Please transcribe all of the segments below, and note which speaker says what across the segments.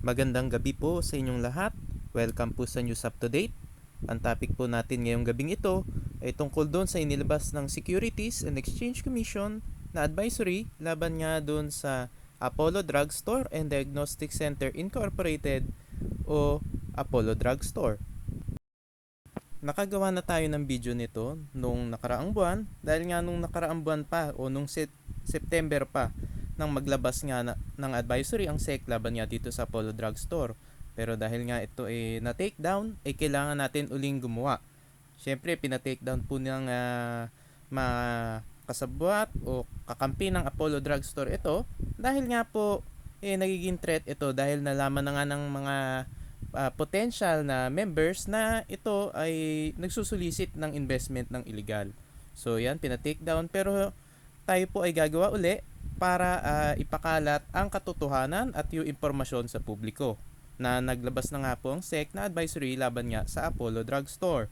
Speaker 1: Magandang gabi po sa inyong lahat. Welcome po sa News Up to Date. Ang topic po natin ngayong gabing ito ay tungkol doon sa inilabas ng Securities and Exchange Commission na advisory laban nga doon sa Apollo Drug Store and Diagnostic Center Incorporated o Apollo Drug Store. Nakagawa na tayo ng video nito nung nakaraang buwan dahil nga nung nakaraang buwan pa o nung September pa nang maglabas nga ng advisory ang SEC laban nga dito sa Apollo Drug Store. Pero dahil nga ito ay na-take down, ay kailangan natin uling gumawa. Siyempre, pina-take down po ng mga kasabwat o kakampi ng Apollo Drug Store ito dahil nga po nagiging threat ito dahil nalaman na nga ng mga potential na members na ito ay nagsusulisit ng investment ng illegal. So yan, pina-take down pero tayo po ay gagawa uli para ipakalat ang katotohanan at yung impormasyon sa publiko na naglabas na nga po ang SEC na advisory laban nga sa Apollo Drug Store.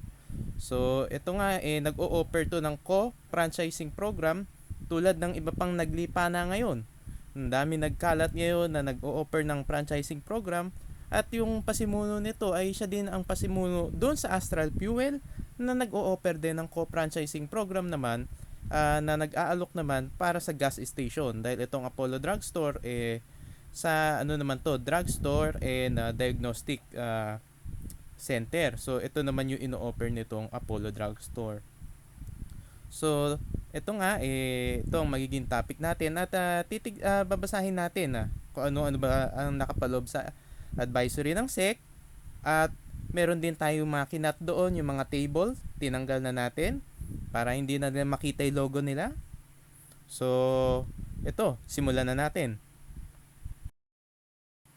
Speaker 1: So ito nga nag-o-offer to ng co-franchising program tulad ng iba pang naglipa na ngayon. Ang dami nagkalat ngayon na nag-o-offer ng franchising program at yung pasimuno nito ay siya din ang pasimuno doon sa Astral Fuel na nag-o-offer din ng co-franchising program naman na nag-aalok naman para sa gas station dahil itong Apollo Drug Store sa naman to, drugstore and diagnostic center. So ito naman yung ino-offer nitong Apollo Drug Store. So ito nga ito ang magiging topic natin at babasahin natin kung ano ba ang nakapaloob sa advisory ng SEC at meron din tayong makinat doon yung mga table, tinanggal na natin para hindi na nila makita yung logo nila. So ito, simulan na natin.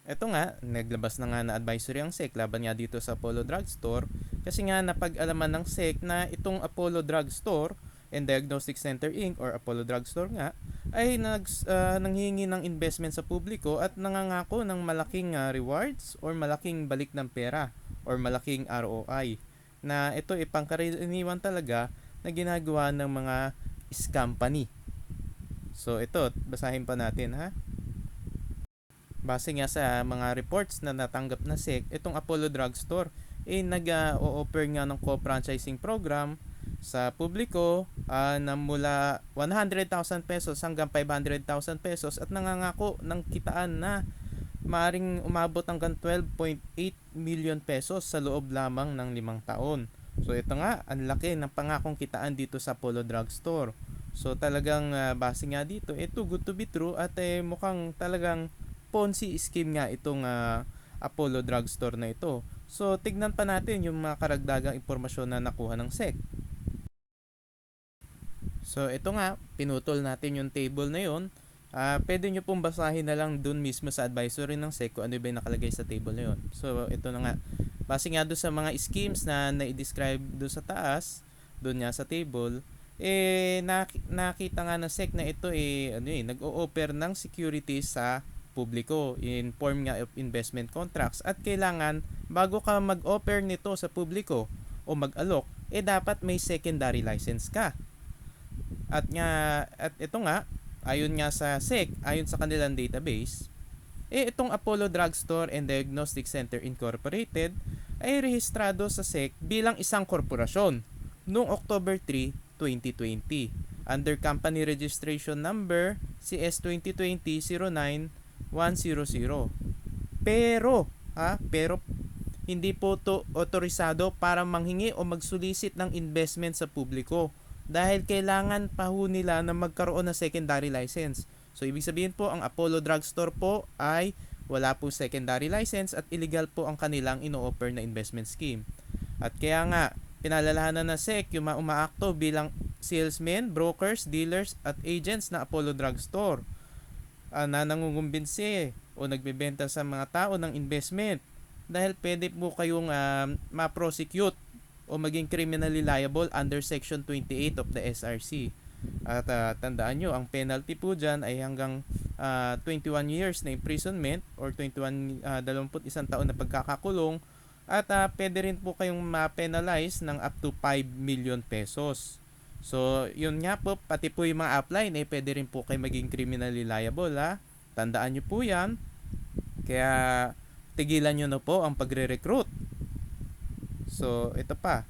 Speaker 1: Ito nga, naglabas na nga na advisory ang SEC laban nga dito sa Apollo Drug Store kasi nga napag-alaman ng SEC na itong Apollo Drug Store and Diagnostic Center Inc. or Apollo Drug Store nga ay nanghihingi ng investment sa publiko at nangangako ng malaking rewards or malaking balik ng pera or malaking ROI na ito ay pangkaraniwan talaga na ginagawa ng mga company. So ito, basahin pa natin ha. Base nga sa mga reports na natanggap na SEC, itong Apollo Drug Store nag-o-offer nga ng co-franchising program sa publiko na mula 100,000 pesos hanggang 500,000 pesos at nangangako ng kitaan na maaring umabot hanggang 12.8 million pesos sa loob lamang ng 5 taon. So ito nga, ang laki ng pangakong kitaan dito sa Apollo Drug Store. So talagang base nga dito, too good to be true at mukhang talagang Ponzi scheme nga itong Apollo Drug Store na ito. So tignan pa natin yung mga karagdagang impormasyon na nakuha ng SEC. So ito nga, pinutol natin yung table na yun. Pwede nyo pong basahin na lang dun mismo sa advisory ng SEC kung ano ba yung nakalagay sa table na yun. So ito na nga, base nga doon sa mga schemes na na-describe doon sa taas, doon nga sa table, nakita nga ng SEC na ito nag-o-offer ng security sa publiko in form nga of investment contracts at kailangan bago ka mag-offer nito sa publiko o mag-alok, dapat may secondary license ka. At ito nga, ayon nga sa SEC, ayon sa kanilang database, itong Apollo Drug Store and Diagnostic Center Incorporated ay rehistrado sa SEC bilang isang korporasyon noong October 3, 2020 under Company Registration Number CS 2020-09-100. Pero hindi po to otorisado para manghingi o magsulisit ng investment sa publiko dahil kailangan pa ho nila na magkaroon ng secondary license. So ibig sabihin po ang Apollo Drug Store po ay wala po secondary license at illegal po ang kanilang ino-offer na investment scheme. At kaya nga pinalalahanan na SEC yung umaakto bilang salesmen, brokers, dealers at agents na Apollo Drug Store na nangungumbinsi o nagbebenta sa mga tao ng investment dahil pwede po kayong ma-prosecute o maging criminally liable under Section 28 of the SRC. At tandaan nyo, ang penalty po dyan ay hanggang 21 years na imprisonment or 21 taon na pagkakakulong at pwede rin po kayong ma-penalize ng up to 5 million pesos. So, yun nga po, pati po yung mga upline pwede rin po kayo maging criminally liable Tandaan nyo po yan. Kaya tigilan nyo na po ang pagre-recruit. So, ito pa.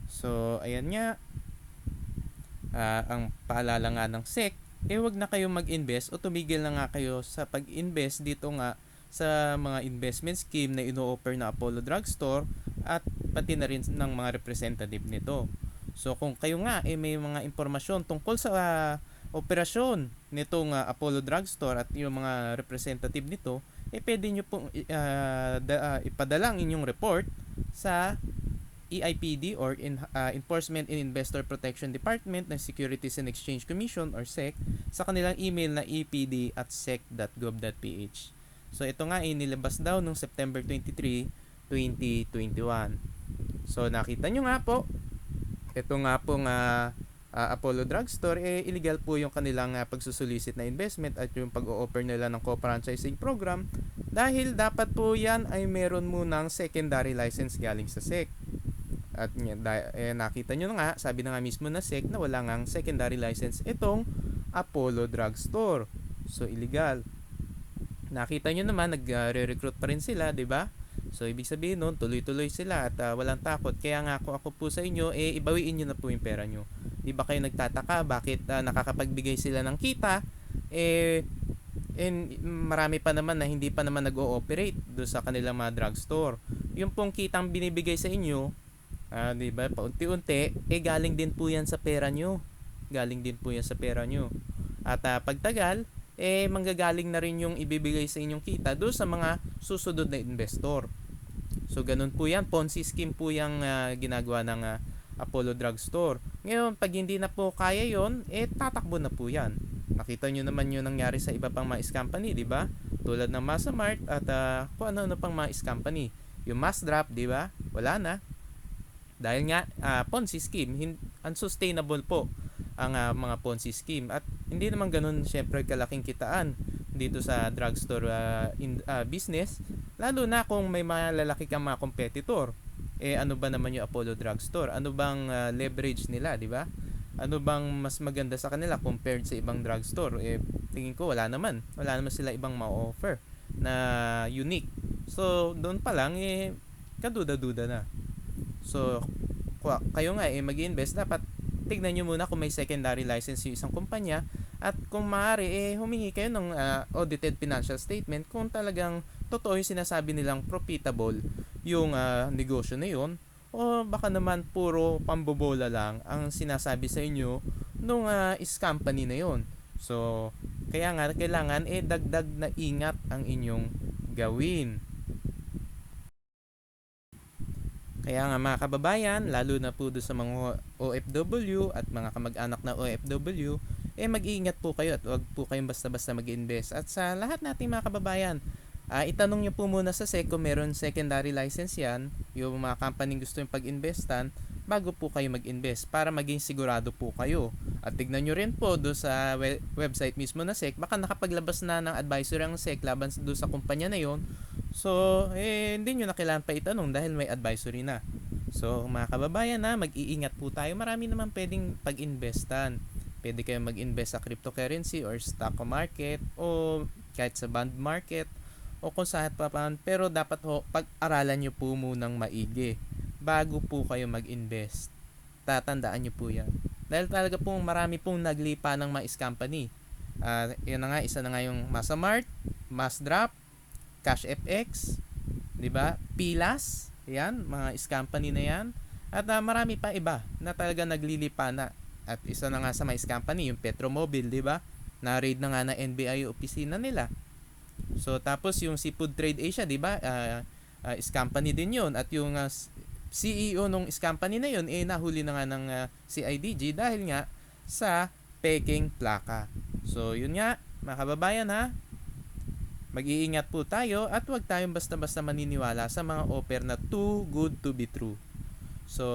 Speaker 1: So, ayan nga. Ang paalala nga ng SEC, wag na kayo mag-invest o tumigil na nga kayo sa pag-invest dito nga sa mga investment scheme na ino-offer na Apollo Drugstore at pati na rin ng mga representative nito. So kung kayo nga may mga impormasyon tungkol sa operasyon nitong Apollo Drugstore at yung mga representative nito, pwede nyo pong ipadala ang inyong report sa EIPD or Enforcement and Investor Protection Department ng Securities and Exchange Commission or SEC sa kanilang email na epd@sec.gov.ph. So ito nga nilabas daw noong September 23, 2021. So nakita nyo nga po, ito nga pong Apollo Drugstore, illegal po yung kanilang pagsusulisit na investment at yung pag-o-offer nila ng co-franchising program dahil dapat po yan ay meron munang secondary license galing sa SEC. At nakita nyo na nga, sabi na nga mismo na SEC na wala ngang secondary license itong Apollo Drugstore. So illegal. Nakita nyo naman, nagre-recruit pa rin sila, di ba? So ibig sabihin nun, tuloy-tuloy sila at walang takot. Kaya nga ako po sa inyo, ibawiin nyo na po yung pera nyo. Di ba kayo nagtataka bakit nakakapagbigay sila ng kita? Marami pa naman na hindi pa naman nag-ooperate do sa kanilang mga drugstore. Yung pong kitang binibigay sa inyo, di ba, paunti-unti, galing din po yan sa pera nyo. Galing din po yan sa pera nyo. At pagtagal, manggagaling na rin yung ibibigay sa inyong kita do sa mga susunod na investor. So ganun po yan, Ponzi scheme po yung ginagawa ng Apollo Drugstore. Ngayon, pag hindi na po kaya yon, tatakbo na po yan. Nakita nyo naman yung nangyari sa iba pang mga company, di ba? Tulad ng Masamart at kung ano-ano pang mga company. Yung Massdrap, di ba? Wala na. Dahil nga, Ponzi scheme, unsustainable po ang mga Ponzi scheme. At hindi naman ganun syempre kalaking kitaan dito sa drugstore business. Lalo na kung may mga lalaki kang mga competitor. Ano ba naman yung Apollo Drugstore? Ano bang leverage nila, di ba? Ano bang mas maganda sa kanila compared sa ibang drugstore? Tingin ko wala naman. Wala naman sila ibang ma-offer na unique. So, doon pa lang, kaduda-duda na. So, kayo nga mag-invest, dapat tignan nyo muna kung may secondary license yung isang kumpanya at kung maaari humingi kayo ng audited financial statement kung talagang totoo yung sinasabi nilang profitable yung negosyo na yun o baka naman puro pambobola lang ang sinasabi sa inyo nung company na yun. So, kaya nga kailangan dagdag na ingat ang inyong gawin. Kaya nga mga kababayan, lalo na po doon sa mga OFW at mga kamag-anak na OFW, mag-iingat po kayo at huwag po kayong basta-basta mag-invest. At sa lahat nating mga kababayan, itanong nyo po muna sa SEC kung meron secondary license yan, yung mga company gusto yung pag-investan, bago po kayo mag-invest para maging sigurado po kayo. At tignan nyo rin po doon sa website mismo na SEC, baka nakapaglabas na ng advisory ang SEC laban doon sa kumpanya na yon. So, hindi nyo na kailangan pa itanong dahil may advisory na. So, mga kababayan mag-iingat po tayo. Marami naman pwedeng pag-investan. Pwede kayong mag-invest sa cryptocurrency or stock market o kahit sa bond market o kung saan pa pa. Pero dapat pag-aralan nyo po munang maigi bago po kayo mag-invest. Tatandaan nyo po yan. Dahil talaga pong marami pong naglipa ng mais company. Yun na nga, isa na nga yung Masamart, Massdrap, CashFX, 'di ba? Pilas, 'yan, mga company na 'yan. At marami pa iba na talaga naglilipa na. At isa na nga sa mga company, yung Petromobile, 'di ba? Na-raid na nga ng NBI yung opisina nila. So tapos yung Seafood Trade Asia, 'di ba? Company din 'yon at yung CEO nung company na 'yon nahuli na nga ng CIDG dahil nga sa peking plaka. So yun nga, mga kababayan mag-iingat po tayo at huwag tayong basta-basta maniniwala sa mga offer na too good to be true. So,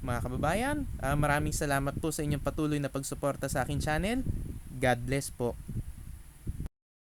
Speaker 1: mga kababayan, maraming salamat po sa inyong patuloy na pagsuporta sa aking channel. God bless po.